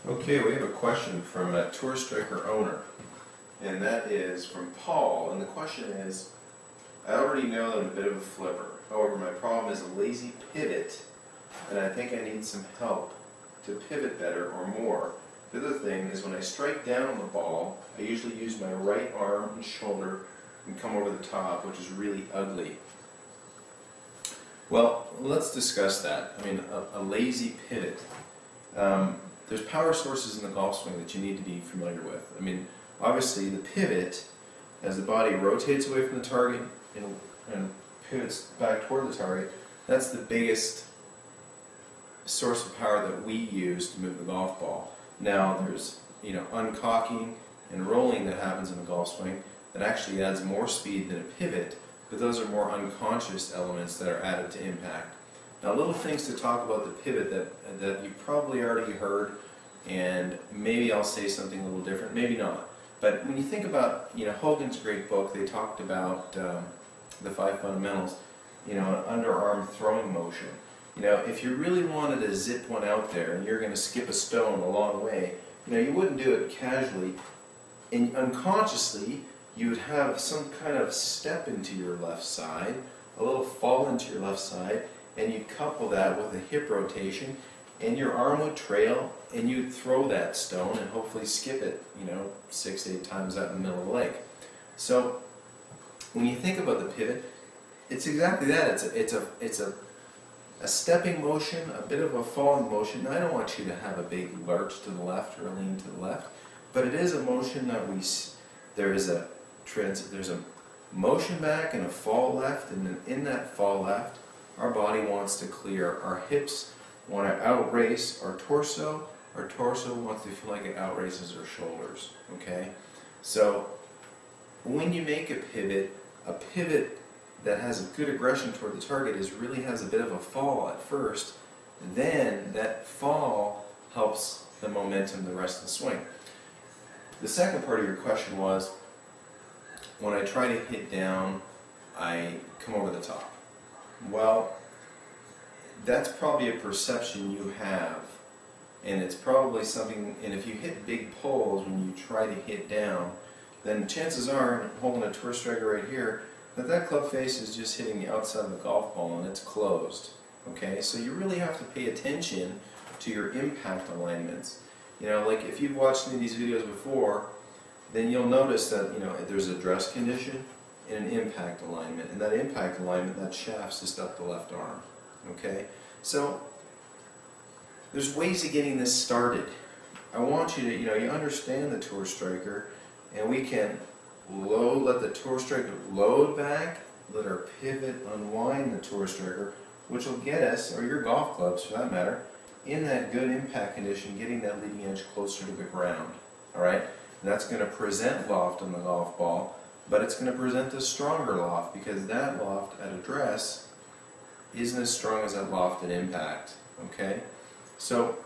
Okay, we have a question from a Tour Striker owner, and that is from Paul. And the question is, I already know that I'm a bit of a flipper. However, my problem is a lazy pivot, and I think I need some help to pivot better or more. The other thing is when I strike down on the ball, I usually use my right arm and shoulder and come over the top, which is really ugly. Well, let's discuss that. I mean, a lazy pivot. There's power sources in the golf swing that you need to be familiar with. I mean, obviously the pivot, as the body rotates away from the target and pivots back toward the target, that's the biggest source of power that we use to move the golf ball. Now there's, uncocking and rolling that happens in the golf swing that actually adds more speed than a pivot, but those are more unconscious elements that are added to impact. Now, little things to talk about the pivot that you've probably already heard, and maybe I'll say something a little different, maybe not. But when you think about, Hogan's great book, they talked about the 5 fundamentals, an underarm throwing motion. If you really wanted to zip one out there and you're going to skip a stone a long way, you wouldn't do it casually. And unconsciously, you would have some kind of step into your left side, a little fall into your left side, and you'd couple that with a hip rotation, and your arm would trail, and you'd throw that stone and hopefully skip it, 6 to 8 times out in the middle of the lake. So when you think about the pivot, it's exactly that. It's a stepping motion, a bit of a falling motion. Now, I don't want you to have a big lurch to the left or a lean to the left, but it is a motion that there's a motion back and a fall left, and then in that fall left, our body wants to clear. Our hips want to outrace our torso wants to feel like it outraces our shoulders, okay? So when you make a pivot that has a good aggression toward the target really has a bit of a fall at first, then that fall helps the momentum the rest of the swing. The second part of your question was, when I try to hit down, I come over the top. Well, that's probably a perception you have, and it's probably something, and if you hit big poles when you try to hit down, then chances are, holding a Tour Striker right here, that club face is just hitting the outside of the golf ball and it's closed, okay? So you really have to pay attention to your impact alignments. Like if you've watched any of these videos before, then you'll notice that, there's a dress condition and an impact alignment. And that impact alignment, that shaft's just up the left arm. Okay? So, there's ways of getting this started. I want you to, you understand the Tour Striker, and we can let the Tour Striker load back, let our pivot unwind the Tour Striker, which will get us, or your golf clubs for that matter, in that good impact condition, getting that leading edge closer to the ground. Alright? And that's going to present loft on the golf ball, but it's going to present a stronger loft because that loft at address isn't as strong as that loft at impact. Okay? So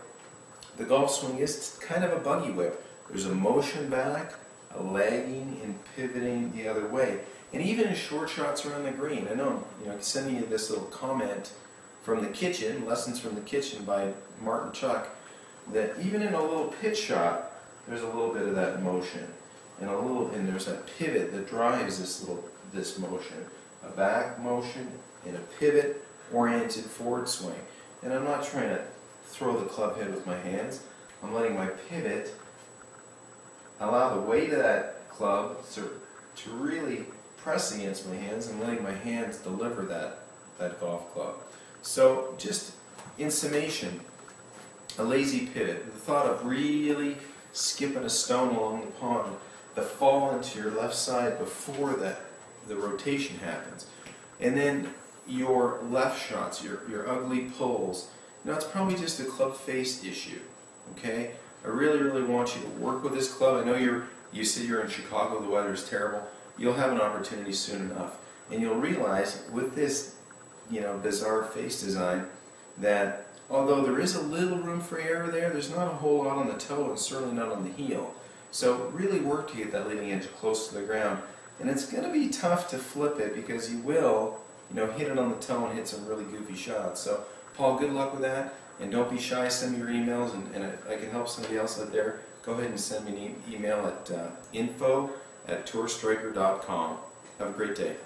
the golf swing is kind of a buggy whip. There's a motion back, a lagging, and pivoting the other way. And even in short shots around the green, I know, sending you this little comment from the kitchen, Lessons from the Kitchen by Martin Chuck, that even in a little pitch shot, there's a little bit of that motion, and there's that pivot that drives this motion, a back motion and a pivot-oriented forward swing. And I'm not trying to throw the club head with my hands. I'm letting my pivot allow the weight of that club to really press against my hands, and letting my hands deliver that golf club. So, just in summation, a lazy pivot, the thought of really skipping a stone along the pond, the fall into your left side before the rotation happens. And then your left shots, your ugly pulls, it's probably just a club face issue, okay? I really, really want you to work with this club. I know you say you're in Chicago, the weather is terrible. You'll have an opportunity soon enough. And you'll realize with this, bizarre face design that although there is a little room for error there, there's not a whole lot on the toe and certainly not on the heel. So really work to get that leading edge close to the ground. And it's going to be tough to flip it because you will, hit it on the toe and hit some really goofy shots. So Paul, good luck with that. And don't be shy, send me your emails, and I can help somebody else out there. Go ahead and send me an email at info@tourstriker.com. Have a great day.